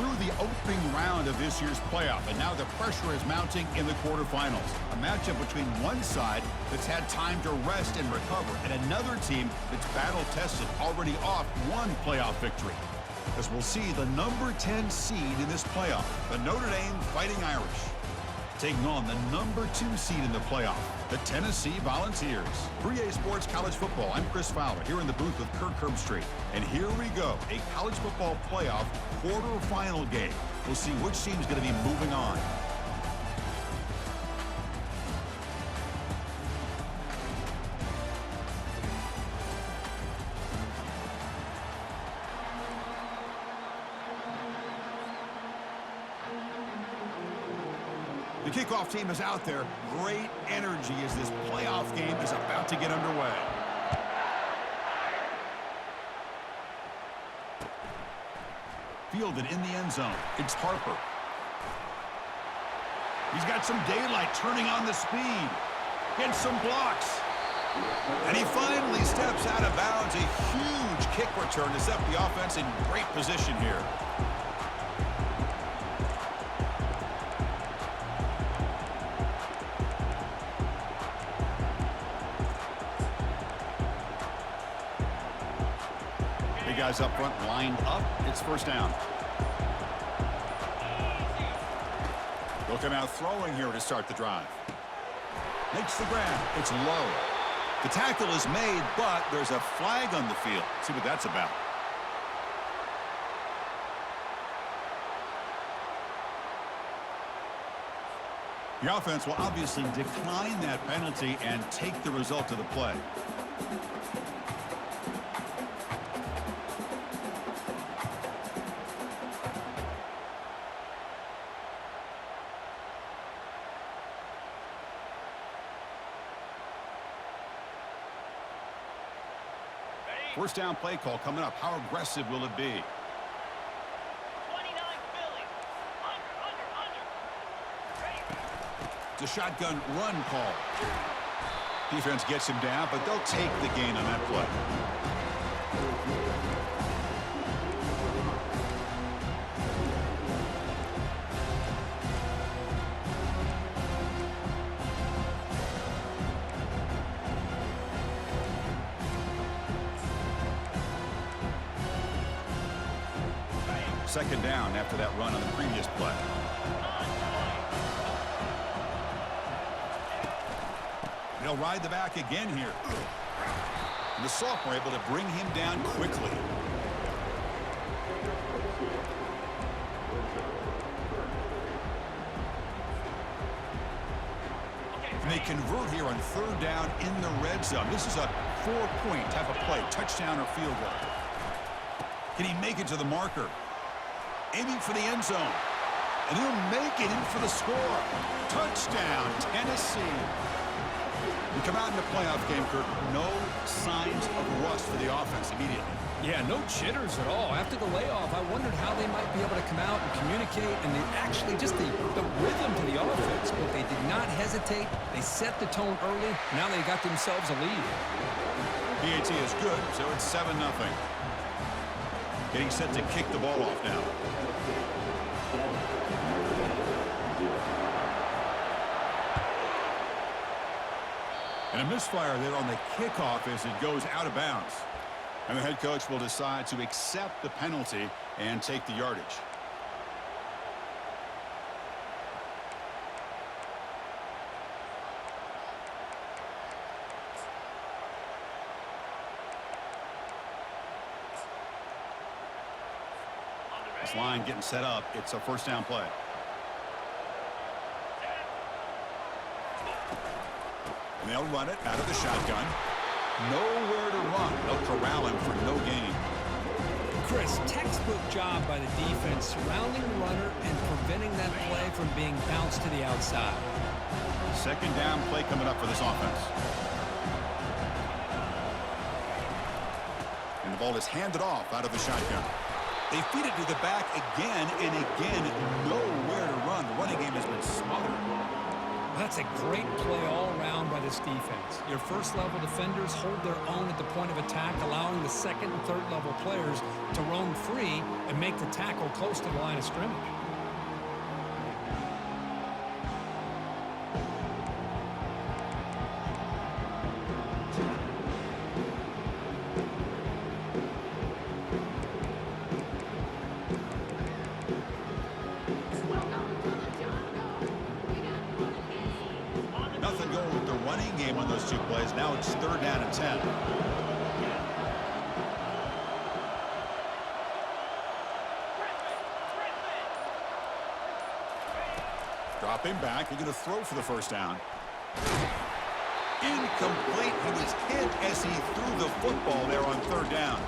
through the opening round of this year's playoff, and now the pressure is mounting in the quarterfinals. A matchup between one side that's had time to rest and recover, and another team that's battle-tested, already off one playoff victory. As we'll see the number 10 seed in this playoff, the Notre Dame Fighting Irish, taking on the number 2 seed in the playoff, the Tennessee Volunteers. 3A Sports College Football, I'm Chris Fowler, here in the booth with Kirk Herbstreit. And here we go, a college football playoff quarterfinal game. We'll see which team's going to be moving on. The kickoff team is out there. Great energy as this playoff game is about to get underway. Fielded in the end zone. It's Harper. He's got some daylight, turning on the speed. Gets some blocks. And he finally steps out of bounds. A huge kick return to set the offense in great position here. Guys up front lined up. It's first down. They'll come out throwing here to start the drive. Makes the grab. It's low. The tackle is made, but there's a flag on the field. See what that's about. The offense will obviously decline that penalty and take the result of the play. First down play call coming up. How aggressive will it be? 29 Philly. Under. It's a shotgun run call. Defense gets him down, but they'll take the gain on that play. Second down after that run on the previous play. They'll ride the back again here. And the sophomore able to bring him down quickly. And they convert here on third down in the red zone. This is a 4-point type of play, touchdown or field goal. Can he make it to the marker? Aiming for the end zone. And he'll make it in for the score. Touchdown, Tennessee. We come out in the playoff game, Kirk. No signs of rust for the offense immediately. Yeah, no jitters at all. After the layoff, I wondered how they might be able to come out and communicate, and actually just the rhythm to the offense. But they did not hesitate. They set the tone early. Now they got themselves a lead. PAT is good, so it's 7-0. Getting set to kick the ball off now. And a misfire there on the kickoff as it goes out of bounds. And the head coach will decide to accept the penalty and take the yardage. This line getting set up. It's a first down play. And they'll run it out of the shotgun. Nowhere to run. They'll corral him for no gain. Chris, textbook job by the defense surrounding the runner and preventing that play from being bounced to the outside. Second down play coming up for this offense. And the ball is handed off out of the shotgun. They feed it to the back again and again. Nowhere to run. The running game has been smothered. That's a great play all around by this defense. Your first-level defenders hold their own at the point of attack, allowing the second and third-level players to roam free and make the tackle close to the line of scrimmage. Nothing going with the running game on those two plays. Now it's 3rd down and 10. Dropping back, you're going to throw for the first down. Incomplete. He was hit as he threw the football there on 3rd down.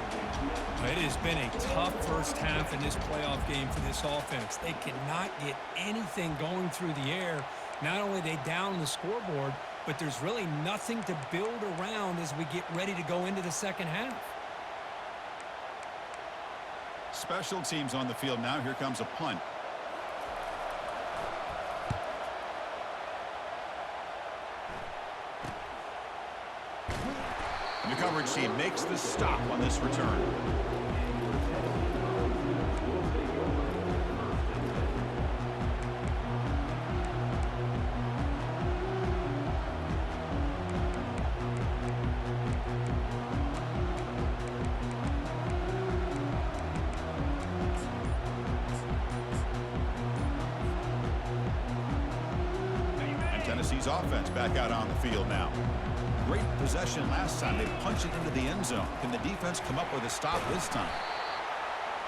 It has been a tough first half in this playoff game for this offense. They cannot get anything going through the air. Not only are they down the scoreboard, but there's really nothing to build around as we get ready to go into the second half. Special teams on the field now. Here comes a punt. And the coverage team makes the stop on this return. Tennessee's offense back out on the field now. Great possession last time. They punched it into the end zone. Can the defense come up with a stop this time?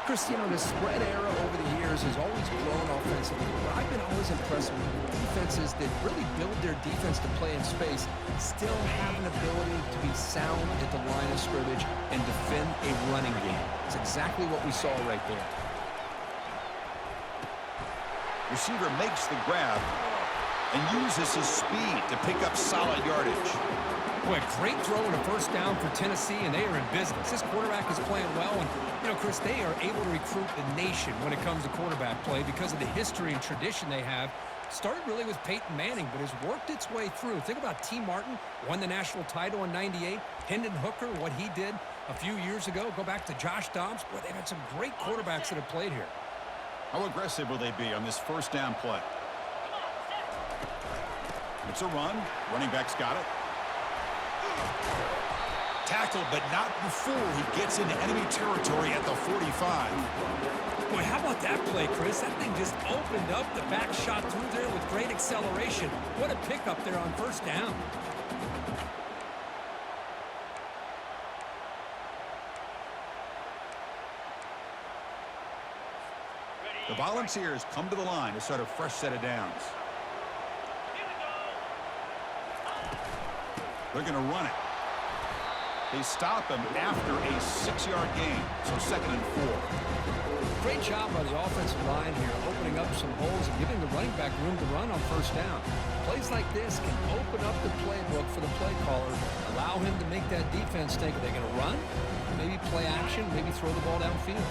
Chris, you know, the spread era over the years has always grown offensively, but I've been always impressed with defenses that really build their defense to play in space, still have an ability to be sound at the line of scrimmage and defend a running game. It's exactly what we saw right there. Receiver makes the grab and uses his speed to pick up solid yardage. Boy, great throw and a first down for Tennessee, and they are in business. This quarterback is playing well, and, you know, Chris, they are able to recruit the nation when it comes to quarterback play because of the history and tradition they have. Started really with Peyton Manning, but has worked its way through. Think about T. Martin, won the national title in '98. Hendon Hooker, what he did a few years ago. Go back to Josh Dobbs. Boy, they've had some great quarterbacks that have played here. How aggressive will they be on this first down play? It's a run. Running back's got it. Tackled, but not before he gets into enemy territory at the 45. Boy, how about that play, Chris? That thing just opened up. The back shot through there with great acceleration. What a pickup there on first down. The Volunteers come to the line to start a fresh set of downs. They're going to run it. They stop him after a 6-yard gain, so 2nd and 4. Great job by the offensive line here, opening up some holes and giving the running back room to run on first down. Plays like this can open up the playbook for the play caller, allow him to make that defense think, are they going to run? Maybe play action, maybe throw the ball downfield.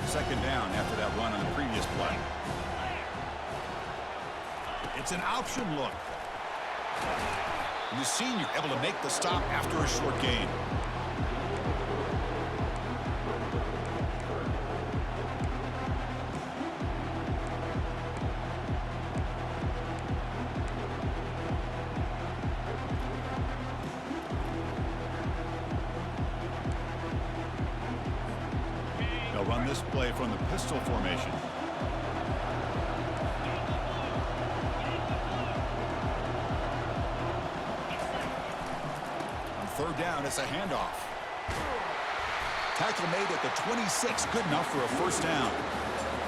2nd down after that run on the previous play. It's an option look. And the senior able to make the stop after a short gain. They'll run this play from the pistol formation. Third down, it's a handoff. Tackle made at the 26, good enough for a first down.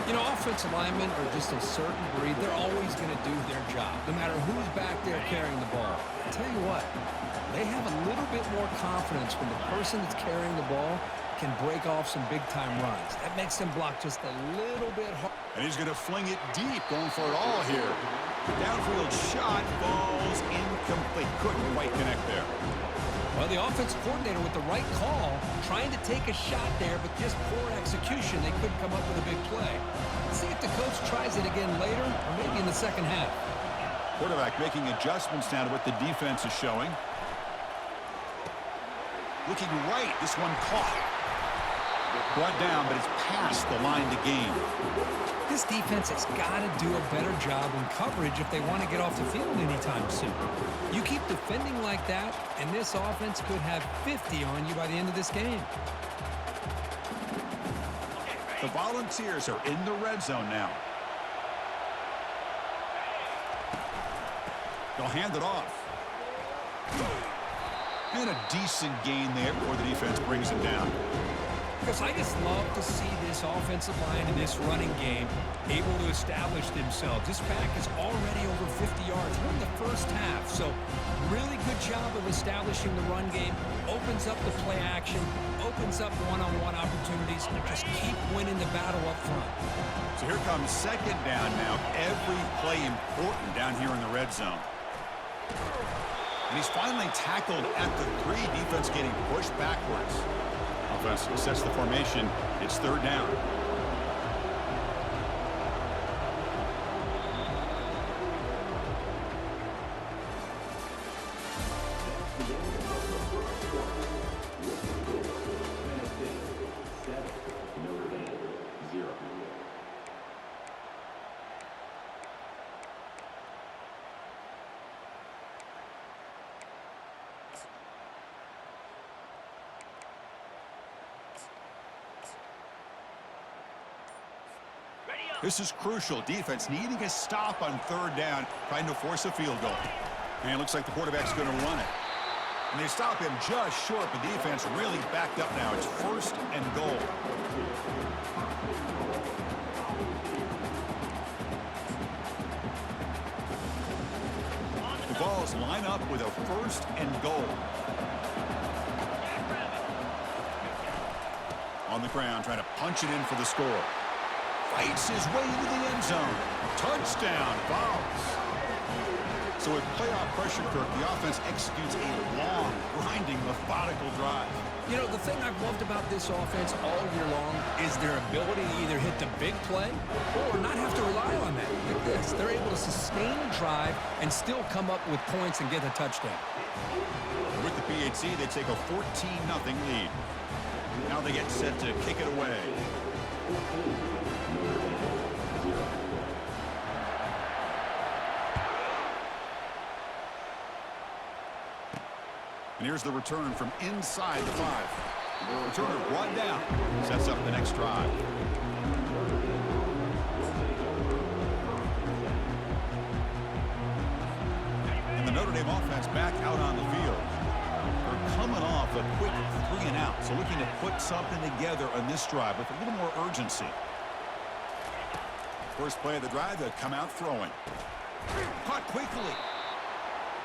You know, offensive linemen are just a certain breed. They're always going to do their job, no matter who's back there carrying the ball. I tell you what, they have a little bit more confidence when the person that's carrying the ball can break off some big-time runs. That makes them block just a little bit hard. And he's going to fling it deep, going for it all here. Downfield shot falls incomplete. Couldn't quite connect there. Well, the offensive coordinator with the right call, trying to take a shot there, but just poor execution. They couldn't come up with a big play. Let's see if the coach tries it again later, or maybe in the second half. Quarterback making adjustments now to what the defense is showing. Looking right, this one caught. Brought down, but it's past the line to gain. This defense has got to do a better job in coverage if they want to get off the field anytime soon. You keep defending like that, and this offense could have 50 on you by the end of this game. The Volunteers are in the red zone now. They'll hand it off. And a decent gain there before the defense brings him down. Because I just love to see this offensive line in this running game able to establish themselves. This back is already over 50 yards. We're in the first half, so really good job of establishing the run game. Opens up the play action, opens up one-on-one opportunities. Just keep winning the battle up front. So here comes second down now. Every play important down here in the red zone. And he's finally tackled at the 3. Defense getting pushed backwards. Offense sets the formation. It's third down. This is crucial. Defense needing a stop on third down, trying to force a field goal. And it looks like the quarterback's going to run it. And they stop him just short, but defense really backed up now. It's first and goal. The Vols line up with a first and goal. On the ground, trying to punch it in for the score. Fights his way into the end zone. Touchdown, Vols. So with playoff pressure, Kirk, the offense executes a long, grinding, methodical drive. You know, the thing I've loved about this offense all year long is their ability to either hit the big play or not have to rely on that. Like this, they're able to sustain a drive and still come up with points and get a touchdown. With the PHC, they take a 14-0 lead. Now they get set to kick it away. And here's the return from inside the 5. The returner brought down. Sets up the next drive. And the Notre Dame offense back out on the field. They're coming off a quick 3-and-out. So looking to put something together on this drive with a little more urgency. First play of the drive, they come out throwing. Caught quickly.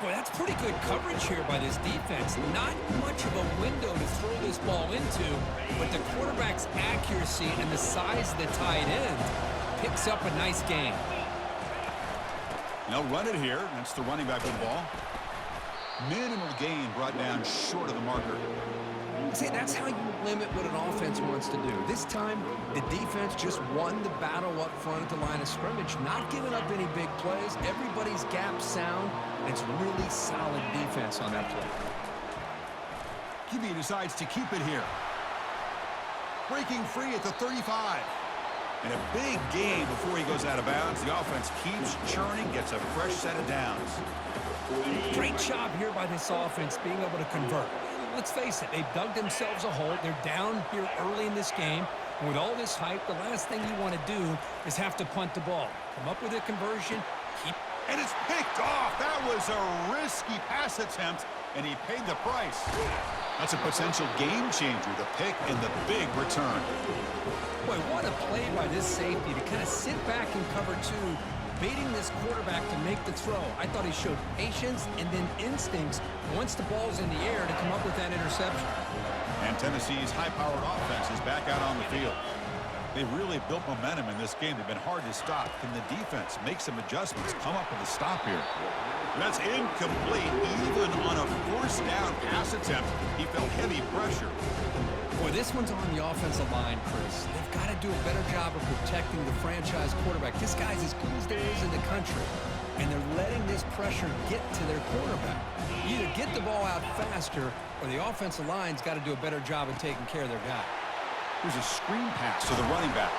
Boy, that's pretty good coverage here by this defense. Not much of a window to throw this ball into, but the quarterback's accuracy and the size of the tight end picks up a nice gain. They'll run it here. That's the running back with the ball. Minimal gain brought down short of the marker. See, that's how you limit what an offense wants to do. This time, the defense just won the battle up front at the line of scrimmage, not giving up any big plays. Everybody's gap sound, and it's really solid defense on that play. QB decides to keep it here. Breaking free at the 35. And a big gain before he goes out of bounds. The offense keeps churning, gets a fresh set of downs. Great job here by this offense being able to convert. Let's face it, they've dug themselves a hole. They're down here early in this game. And with all this hype, the last thing you want to do is have to punt the ball. Come up with a conversion. And it's picked off. That was a risky pass attempt, and he paid the price. That's a potential game changer, the pick and the big return. Boy, what a play by this safety to kind of sit back and cover 2, baiting this quarterback to make the throw. I thought he showed patience and then instincts once the ball's in the air to come up with that interception. And Tennessee's high-powered offense is back out on the field. They've really built momentum in this game. They've been hard to stop. Can the defense make some adjustments, come up with a stop here? That's incomplete. Even on a first down pass attempt, he felt heavy pressure. Boy, Boy, this one's on the offensive line, Chris. They've got to do a better job of protecting the franchise quarterback. This guy's as good as there is in the country, and they're letting this pressure get to their quarterback. Either get the ball out faster, or the offensive line's got to do a better job of taking care of their guy. Here's a screen pass to the running back.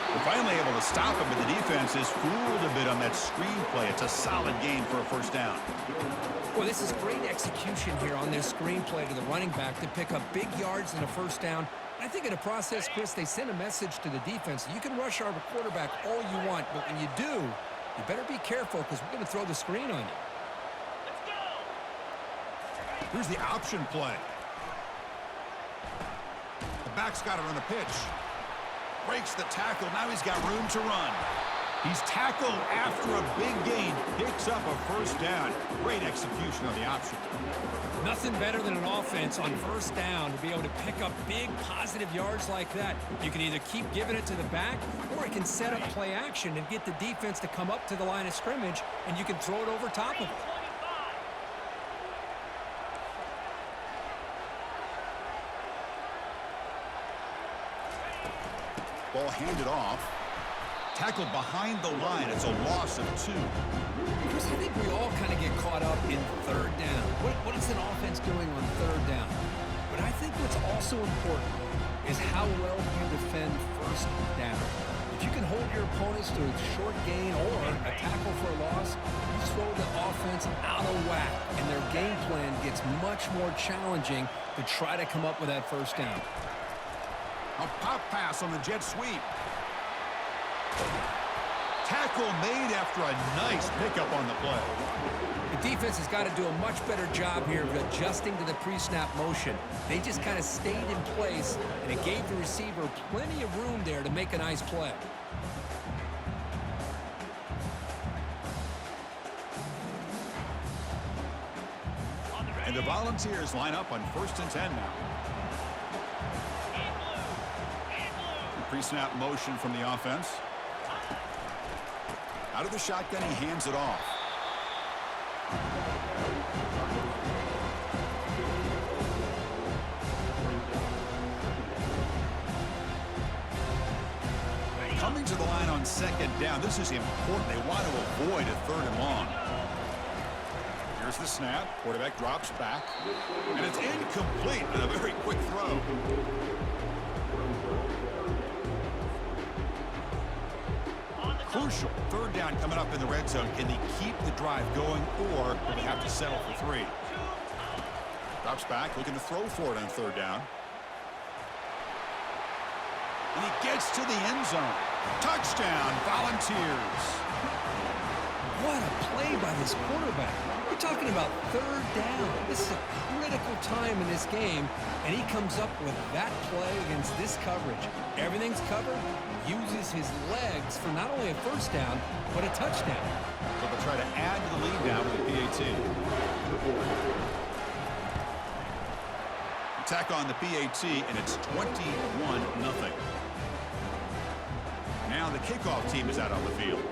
They're finally able to stop him, but the defense is fooled a bit on that screen play. It's a solid gain for a first down. Well, this is great execution here on this screen play to the running back to pick up big yards and a first down. I think in the process, Chris, they send a message to the defense. You can rush our quarterback all you want, but when you do, you better be careful because we're going to throw the screen on you. Let's go. Here's the option play. The back's got it on the pitch. Breaks the tackle. Now he's got room to run. He's tackled after a big gain. Picks up a first down. Great execution on the option. Nothing better than an offense on first down to be able to pick up big positive yards like that. You can either keep giving it to the back, or it can set up play action and get the defense to come up to the line of scrimmage, and you can throw it over top of it. Ball handed off. Tackled behind the line. It's a loss of 2. Chris, I think we all kind of get caught up in third down. What is an offense doing on third down? But I think what's also important is how well you defend first down. If you can hold your opponents to a short gain or a tackle for a loss, you throw the offense out of whack, and their game plan gets much more challenging to try to come up with that first down. A pop pass on the jet sweep. Tackle made after a nice pickup on the play. The defense has got to do a much better job here of adjusting to the pre-snap motion. They just kind of stayed in place, and it gave the receiver plenty of room there to make a nice play. And the Volunteers line up on 1st and 10 now. Pre-snap motion from the offense. Out of the shotgun, he hands it off. Coming to the line on 2nd down. This is important. They want to avoid a 3rd and long. Here's the snap. Quarterback drops back. And it's incomplete with a very quick throw. Crucial. 3rd down coming up in the red zone. Can they keep the drive going, or will they have to settle for 3? Drops back, looking to throw for it on 3rd down. And he gets to the end zone. Touchdown, Volunteers. What a play by this quarterback. We're talking about 3rd down. This is a critical time in this game, and he comes up with that play against this coverage. Everything's covered. Uses his legs for not only a first down, but a touchdown. So they'll try to add to the lead now with the PAT. Attack on the PAT, and it's 21-0. Now the kickoff team is out on the field.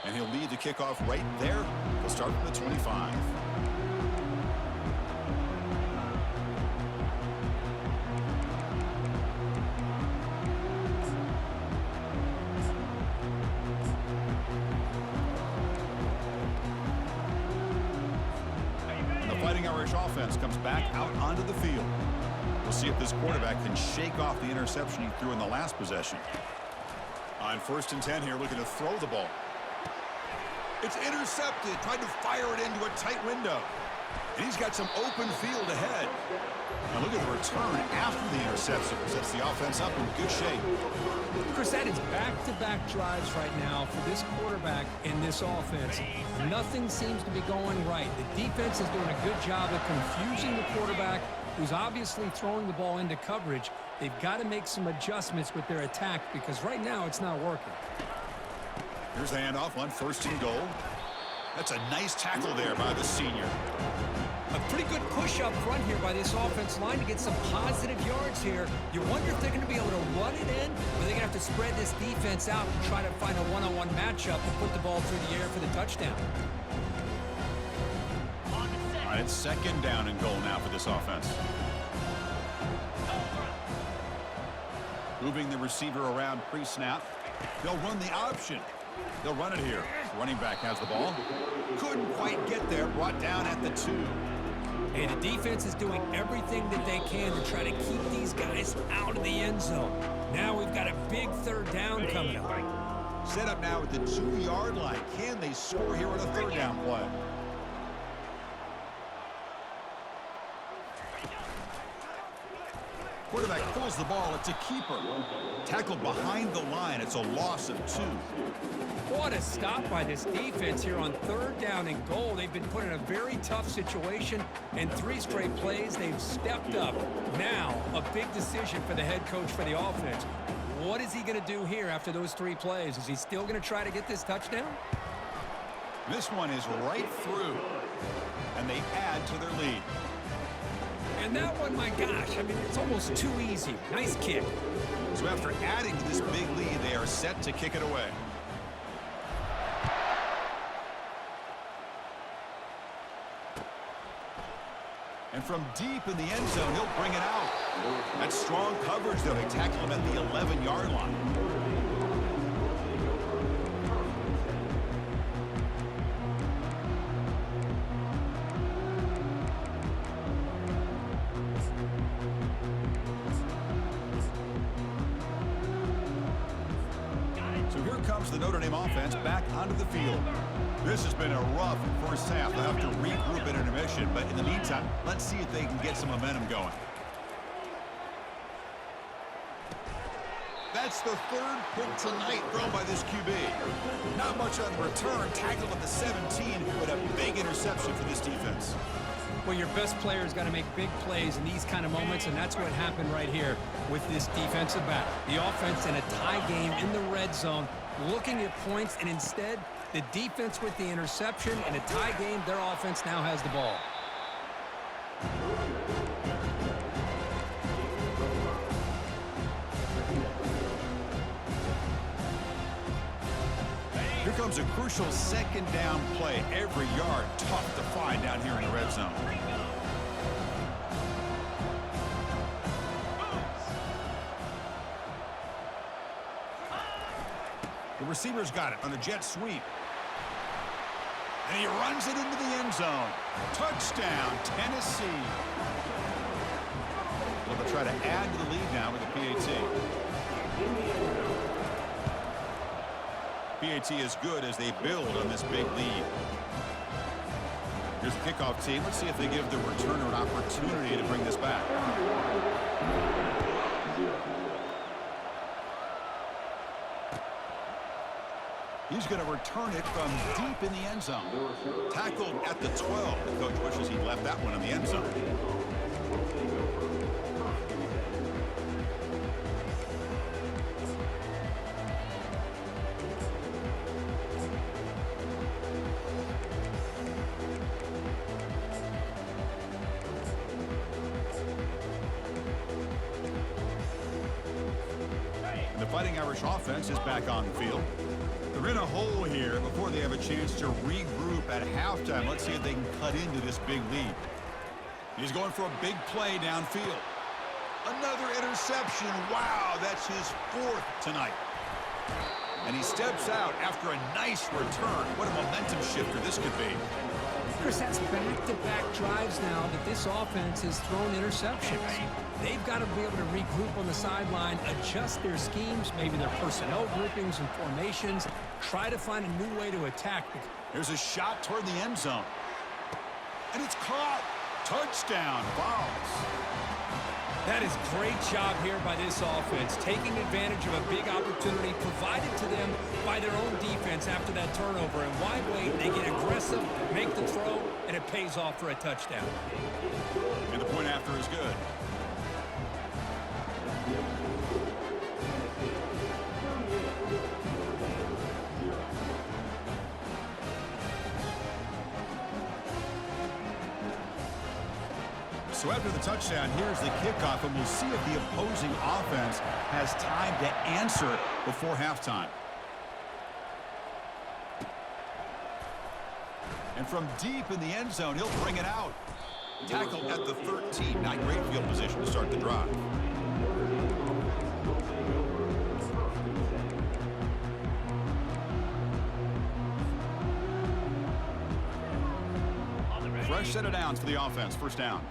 And he'll lead the kickoff right there. He'll start from the 25. And the Fighting Irish offense comes back out onto the field. We'll see if this quarterback can shake off the interception he threw in the last possession. On 1st and 10 here, looking to throw the ball. It's intercepted, trying to fire it into a tight window. And he's got some open field ahead. Now look at the return after the interception. Sets the offense up in good shape. Chris, that is back-to-back drives right now for this quarterback in this offense. Nothing seems to be going right. The defense is doing a good job of confusing the quarterback, who's obviously throwing the ball into coverage. They've got to make some adjustments with their attack because right now it's not working. Here's the handoff on 1st and goal. That's a nice tackle there by the senior. A Pretty good push up front here by this offense line to get some positive yards here. You wonder if they're going to be able to run it in, or they're going to have to spread this defense out and try to find a one-on-one matchup and put the ball through the air for the touchdown. All right, it's second down and goal now for this offense. Moving the receiver around pre-snap. They'll run the option. They'll run it here. Running back has the ball. Couldn't quite get there. Brought down at the 2. Hey, the defense is doing everything that they can to try to keep these guys out of the end zone. Now we've got a big third down coming up. Set up now at the 2-yard line. Can they score here on a third down play? Quarterback pulls the ball. It's a keeper. Tackled behind the line. It's a loss of 2. What a stop by this defense here on third down and goal. They've been put in a very tough situation, and 3 straight plays, they've stepped up. Now, a big decision for the head coach for the offense. What is he going to do here after those 3 plays? Is he still going to try to get this touchdown? This one is right through, and they add to their lead. And that one, my gosh, I mean, it's almost too easy. Nice kick. So after adding to this big lead, they are set to kick it away. And from deep in the end zone, he'll bring it out. That's strong coverage, though. They tackle him at the 11-yard line. So here comes the Notre Dame offense back onto the field. This has been a rough first half. They'll have to regroup at intermission, but in the meantime, let's see if they can get some momentum going. That's the 3rd pick tonight thrown by this QB. Not much on return. Tackled at the 17, but a big interception for this defense. Well, your best player's got to make big plays in these kind of moments, and that's what happened right here with this defensive back. The offense in a tie game in the red zone, looking at points, and instead, the defense with the interception. In a tie game, their offense now has the ball. Here comes a crucial second down play. Every yard tough to find down here in the red zone. The receiver's got it on the jet sweep. And he runs it into the end zone. Touchdown, Tennessee. Well, they'll try to add to the lead now with the PAT. PAT is good as they build on this big lead. Here's the kickoff team. Let's see if they give the returner an opportunity to bring this back. He's going to return it from deep in the end zone. Tackled at the 12. The coach wishes he left that one in the end zone. The Fighting Irish offense is back on the field. They're in a hole here before they have a chance to regroup at halftime. Let's see if they can cut into this big lead. He's going for a big play downfield. Another interception. Wow, that's his 4th tonight. And he steps out after a nice return. What a momentum shifter this could be. Chris, that's back-to-back drives now that this offense has thrown interceptions. They've got to be able to regroup on the sideline, adjust their schemes, maybe their personnel groupings and formations, try to find a new way to attack. Here's a shot toward the end zone. And it's caught. Touchdown, Vols. That is great job here by this offense, taking advantage of a big opportunity provided to them by their own defense after that turnover. And why wait? They get aggressive, make the throw, and it pays off for a touchdown. And the point after is good. So after the touchdown, here's the kickoff, and we'll see if the opposing offense has time to answer before halftime. And from deep in the end zone, he'll bring it out. Tackle at the 13. Not great field position to start the drive. Fresh set of downs for the offense. First down.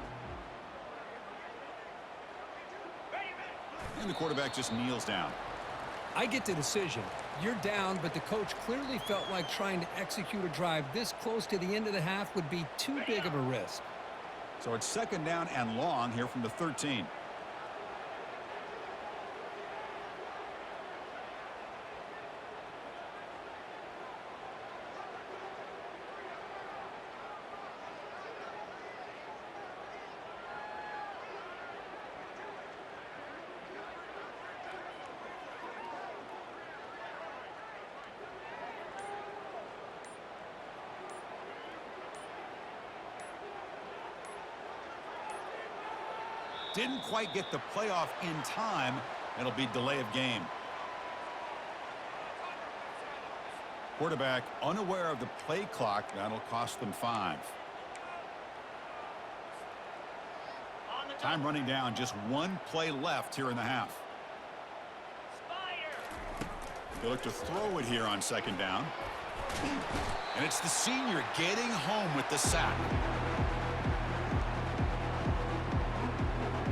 And the quarterback just kneels down. I get the decision. You're down, but the coach clearly felt like trying to execute a drive this close to the end of the half would be too big of a risk. So it's second down and long here from the 13. Didn't quite get the playoff in time. It'll be delay of game. Quarterback unaware of the play clock. That'll cost them 5. Time running down. Just one play left here in the half. They look to throw it here on second down. And it's the senior getting home with the sack.